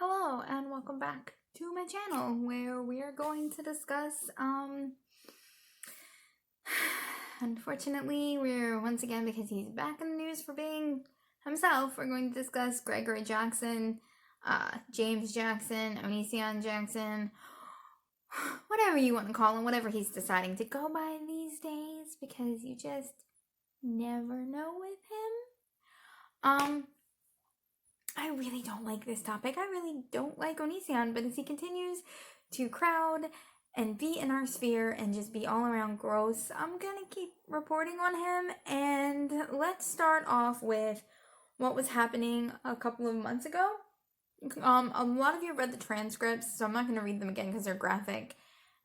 Hello and welcome back to my channel where we are going to discuss unfortunately we're once again, because he's back in the news for being himself, we're going to discuss Gregory Jackson, James Jackson, Onision Jackson, whatever you want to call him, whatever he's deciding to go by these days, because you just never know with him. I really don't like this topic. I really don't like Onision, but as he continues to crowd and be in our sphere and just be all around gross, I'm gonna keep reporting on him. And let's start off with what was happening a couple of months ago. A lot of you read the transcripts, so I'm not gonna read them again because they're graphic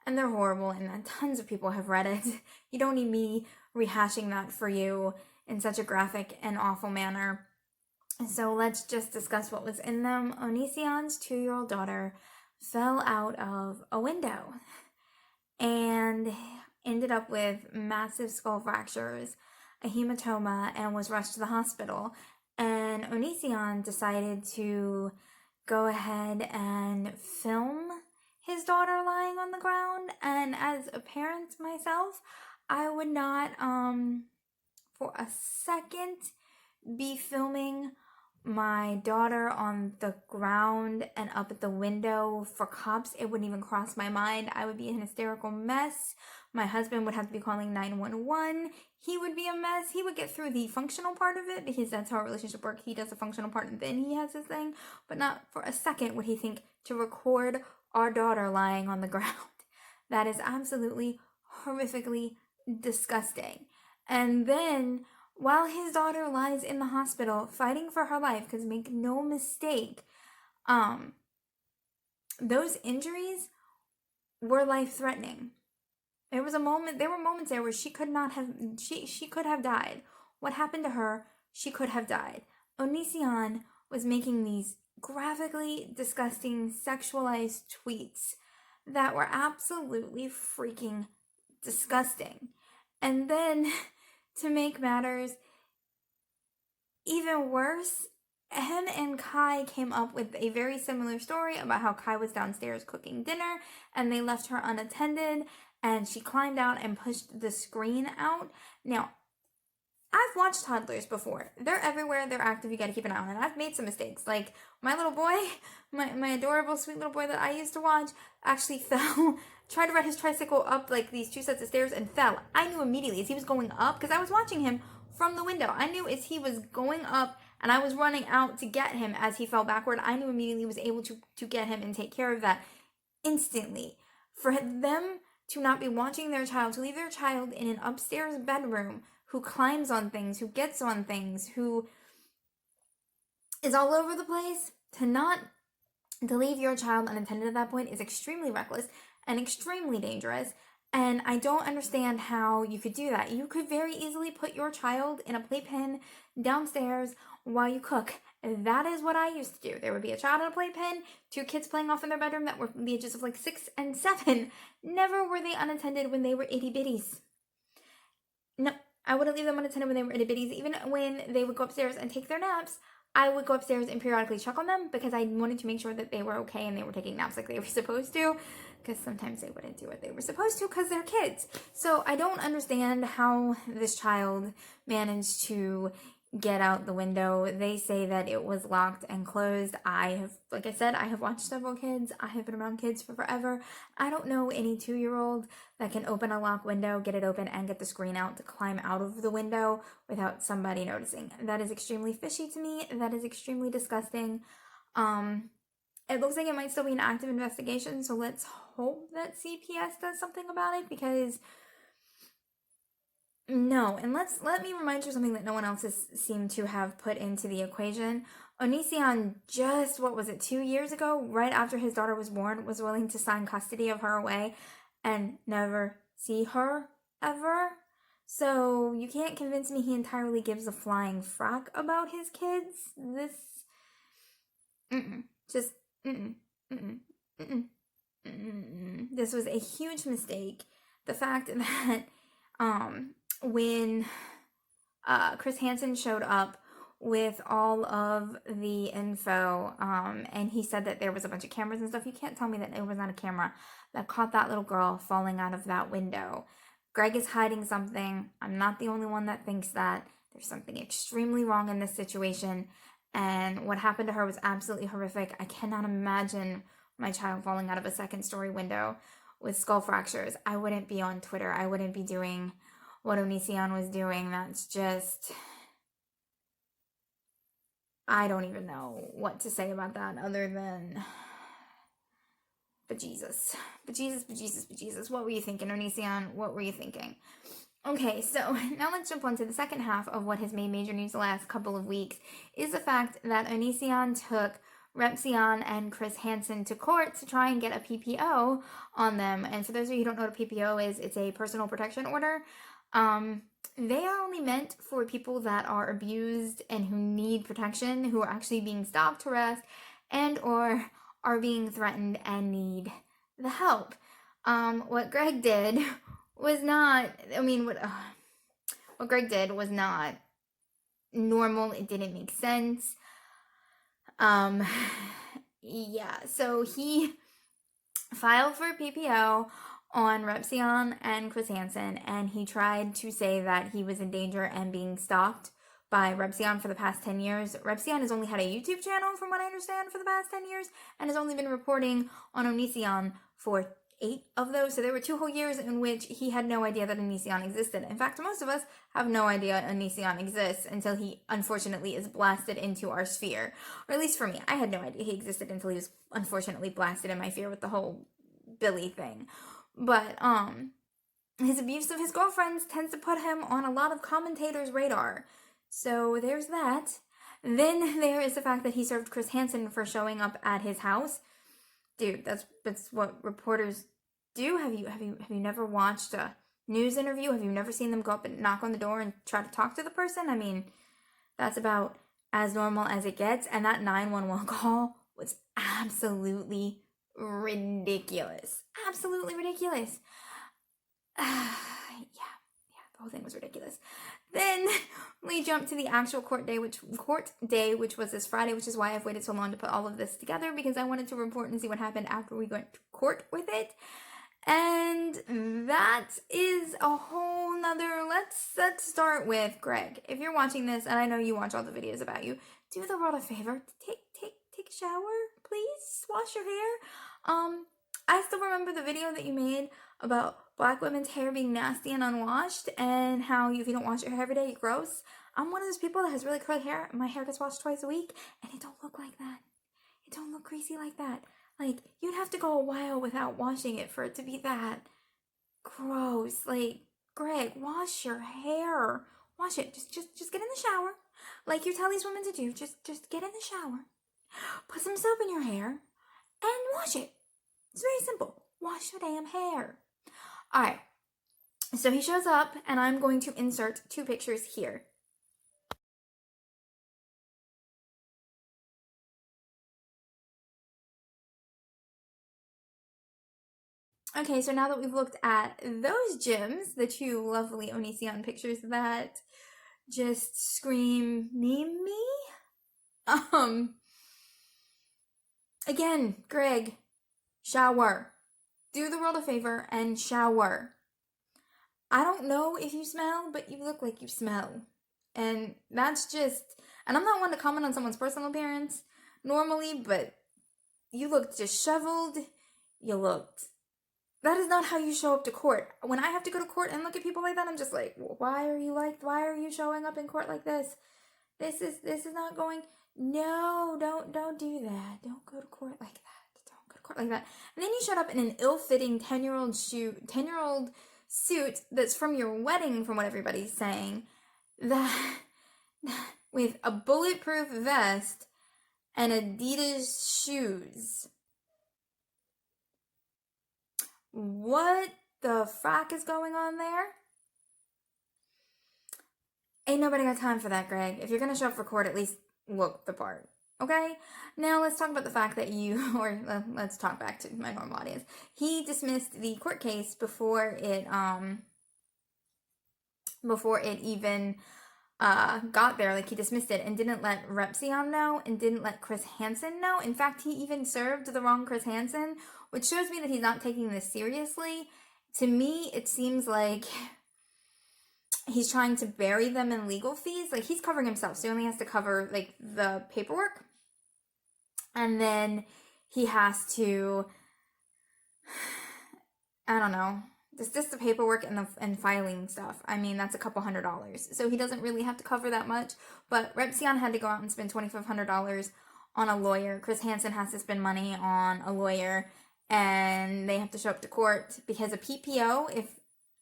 and they're horrible, and tons of people have read it. You don't need me rehashing that for you in such a graphic and awful manner. So let's just discuss what was in them. Onision's 2-year-old daughter fell out of a window and ended up with massive skull fractures, a hematoma, and was rushed to the hospital. And Onision decided to go ahead and film his daughter lying on the ground. And as a parent myself, I would not for a second be filming my daughter on the ground and up at the window for cops. It wouldn't even cross my mind. I would be an hysterical mess. My husband would have to be calling 911. He would be a mess. He would get through the functional part of it because that's how a relationship works. He does the functional part and then he has his thing. But not for a second would he think to record our daughter lying on the ground. That is absolutely horrifically disgusting. And then while his daughter lies in the hospital fighting for her life, because make no mistake, those injuries were life-threatening. There were moments there where she could have died. What happened to her? She could have died. Onision was making these graphically disgusting sexualized tweets that were absolutely freaking disgusting. And then to make matters even worse, him and Kai came up with a very similar story about how Kai was downstairs cooking dinner and they left her unattended and she climbed out and pushed the screen out. Now, I've watched toddlers before. They're everywhere, they're active, you gotta keep an eye on it. I've made some mistakes. Like, my little boy, my adorable, sweet little boy that I used to watch, actually fell, tried to ride his tricycle up like these 2 sets of stairs and fell. I knew immediately as he was going up, because I was watching him from the window. I knew as he was going up and I was running out to get him as he fell backward, I knew immediately was able to get him and take care of that instantly. For them to not be watching their child, to leave their child in an upstairs bedroom who climbs on things, who gets on things, who is all over the place, to leave your child unattended at that point is extremely reckless and extremely dangerous. And I don't understand how you could do that. You could very easily put your child in a playpen downstairs while you cook. That is what I used to do. There would be a child in a playpen, 2 kids playing off in their bedroom that were the ages of like 6 and 7. Never were they unattended when they were itty bitties. No, I wouldn't leave them unattended when they were itty bitties. Even when they would go upstairs and take their naps, I would go upstairs and periodically check on them because I wanted to make sure that they were okay and they were taking naps like they were supposed to, because sometimes they wouldn't do what they were supposed to because they're kids. So I don't understand how this child managed to get out the window. They say that it was locked and closed. Like I said, I have watched several kids. I have been around kids for forever. I don't know any 2-year-old that can open a locked window, get it open, and get the screen out to climb out of the window without somebody noticing. That is extremely fishy to me. That is extremely disgusting. It looks like it might still be an active investigation, so let's hope that CPS does something about it, because no. And let me remind you something that no one else has seemed to have put into the equation. Onision just, 2 years ago, right after his daughter was born, was willing to sign custody of her away and never see her ever. So you can't convince me he entirely gives a flying frack about his kids. This was a huge mistake. The fact that when Chris Hansen showed up with all of the info, and he said that there was a bunch of cameras and stuff. You can't tell me that it was not a camera that caught that little girl falling out of that window. Greg is hiding something. I'm not the only one that thinks that. There's something extremely wrong in this situation, and what happened to her was absolutely horrific. I cannot imagine my child falling out of a second-story window with skull fractures. I wouldn't be on Twitter. I wouldn't be doing what Onision was doing. That's just... I don't even know what to say about that other than... Bejesus. What were you thinking, Onision? What were you thinking? Okay, so now let's jump on to the second half of what has made major news the last couple of weeks, is the fact that Onision took Repizion and Chris Hansen to court to try and get a PPO on them. And for those of you who don't know what a PPO is, it's a personal protection order. They are only meant for people that are abused and who need protection, who are actually being stalked, harassed, and or are being threatened and need the help. What Greg did was not, what Greg did was not normal. It didn't make sense. Yeah, so he filed for PPO on Repizion and Chris Hansen, and he tried to say that he was in danger and being stalked by Repizion for the past 10 years. Repizion has only had a YouTube channel, from what I understand, for the past 10 years, and has only been reporting on Onision for 8 of those. So there were 2 whole years in which he had no idea that Onision existed. In fact, most of us have no idea Onision exists until he, unfortunately, is blasted into our sphere. Or at least for me, I had no idea he existed until he was, unfortunately, blasted in my sphere with the whole Billy thing. But, his abuse of his girlfriends tends to put him on a lot of commentators' radar. So there's that. Then there is the fact that he served Chris Hansen for showing up at his house. Dude, that's what reporters do. Have you never watched a news interview? Have you never seen them go up and knock on the door and try to talk to the person? I mean, that's about as normal as it gets. And that 911 call was absolutely ridiculous. Absolutely ridiculous. Yeah, the whole thing was ridiculous. Then we jump to the actual court day, which was this Friday, which is why I've waited so long to put all of this together, because I wanted to report and see what happened after we went to court with it. And that is a whole nother, let's start with Greg. If you're watching this, and I know you watch all the videos about you, do the world a favor, take a shower, please, wash your hair. I still remember the video that you made about black women's hair being nasty and unwashed, and how if you don't wash your hair every day, you're gross. I'm one of those people that has really curly hair. My hair gets washed twice a week, and it don't look like that. It don't look greasy like that. Like, you'd have to go a while without washing it for it to be that gross. Like, Greg, wash your hair. Wash it. Just get in the shower, like you tell these women to do. Just get in the shower, put some soap in your hair, and wash it. It's very simple. Wash your damn hair. Alright, so he shows up, and I'm going to insert 2 pictures here. Okay, so now that we've looked at those gems, the 2 lovely Onision pictures that just scream, meme me? Again, Greg, shower. Do the world a favor and shower. I don't know if you smell, but you look like you smell. And that's just... And I'm not one to comment on someone's personal appearance normally, but you looked disheveled. You looked... That is not how you show up to court. When I have to go to court and look at people like that, I'm just like, why are you showing up in court like this? This is not going... No, don't do that. Don't go to court like that. Like that. And then you showed up in an ill-fitting 10-year-old suit that's from your wedding, from what everybody's saying, that with a bulletproof vest and Adidas shoes. What the frack is going on there? Ain't nobody got time for that, Greg. If you're gonna show up for court, at least look the part. Okay, now let's talk about the fact that let's talk back to my normal audience. He dismissed the court case before it even got there, like he dismissed it and didn't let Repizion know and didn't let Chris Hansen know. In fact, he even served the wrong Chris Hansen, which shows me that he's not taking this seriously. To me, it seems like he's trying to bury them in legal fees. Like, he's covering himself, so he only has to cover, like, the paperwork. And then he has to, I don't know, just the paperwork and filing stuff. I mean, that's a couple $100. So he doesn't really have to cover that much. But Repizion had to go out and spend $2,500 on a lawyer. Chris Hansen has to spend money on a lawyer. And they have to show up to court because a PPO, if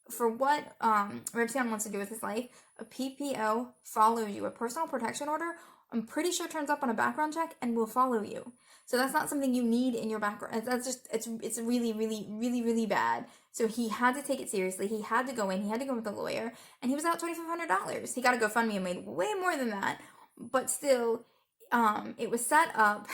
for what Repizion wants to do with his life, a PPO follows you. A personal protection order, I'm pretty sure, turns up on a background check and will follow you. So that's not something you need in your background. That's just, it's really, really, really, really bad. So he had to take it seriously. He had to go in. He had to go with a lawyer. And he was out $2,500. He got a GoFundMe and made way more than that. But still, it was set up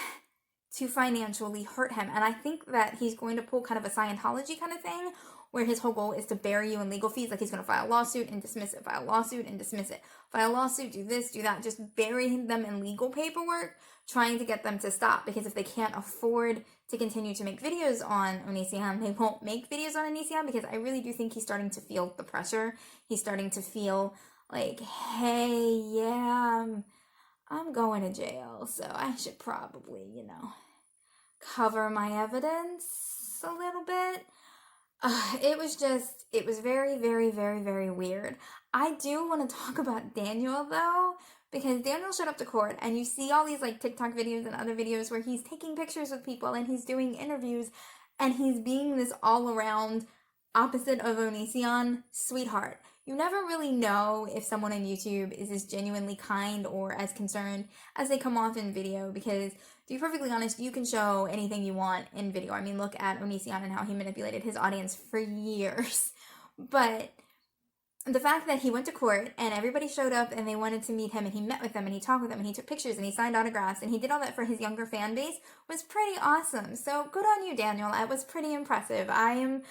to financially hurt him. And I think that he's going to pull kind of a Scientology kind of thing, where his whole goal is to bury you in legal fees. Like, he's going to file a lawsuit and dismiss it, file a lawsuit and dismiss it, file a lawsuit, do this, do that, just bury them in legal paperwork, trying to get them to stop. Because if they can't afford to continue to make videos on Onision, they won't make videos on Onision, because I really do think he's starting to feel the pressure. He's starting to feel like, hey, yeah, I'm going to jail, so I should probably, cover my evidence a little bit. It was very, very, very, very weird. I do want to talk about Daniel, though, because Daniel showed up to court, and you see all these, like, TikTok videos and other videos where he's taking pictures with people, and he's doing interviews, and he's being this all-around opposite of Onision sweetheart. You never really know if someone on YouTube is as genuinely kind or as concerned as they come off in video, because, to be perfectly honest, you can show anything you want in video. I mean, look at Onision and how he manipulated his audience for years. But the fact that he went to court and everybody showed up and they wanted to meet him, and he met with them and he talked with them and he took pictures and he signed autographs and he did all that for his younger fan base was pretty awesome. So good on you, Daniel. It was pretty impressive. I am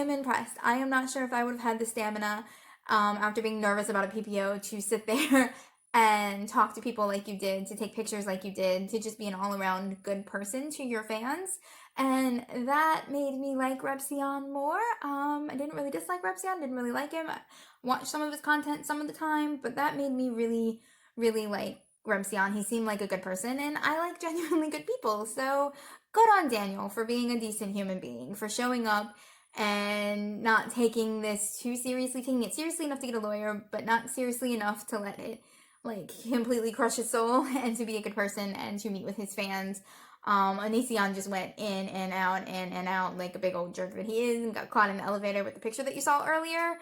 impressed. I am not sure if I would have had the stamina after being nervous about a PPO to sit there and talk to people like you did, to take pictures like you did, to just be an all-around good person to your fans. And that made me like Repizion more. I didn't really dislike Repizion, didn't really like him. I watched some of his content some of the time, but that made me really, really like Repizion. He seemed like a good person, and I like genuinely good people. So good on Daniel for being a decent human being, for showing up and not taking this too seriously, taking it seriously enough to get a lawyer, but not seriously enough to let it, like, completely crush his soul, and to be a good person and to meet with his fans. Onision just went in and out like a big old jerk that he is, and got caught in the elevator with the picture that you saw earlier.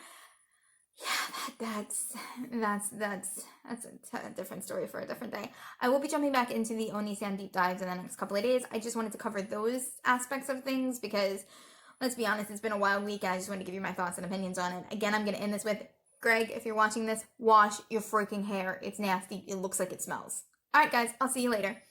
Yeah, that's a different story for a different day. I will be jumping back into the Onision deep dives in the next couple of days. I just wanted to cover those aspects of things because, let's be honest, it's been a wild week, and I just wanted to give you my thoughts and opinions on it. Again, I'm going to end this with, Greg, if you're watching this, wash your freaking hair. It's nasty. It looks like it smells. Alright, guys, I'll see you later.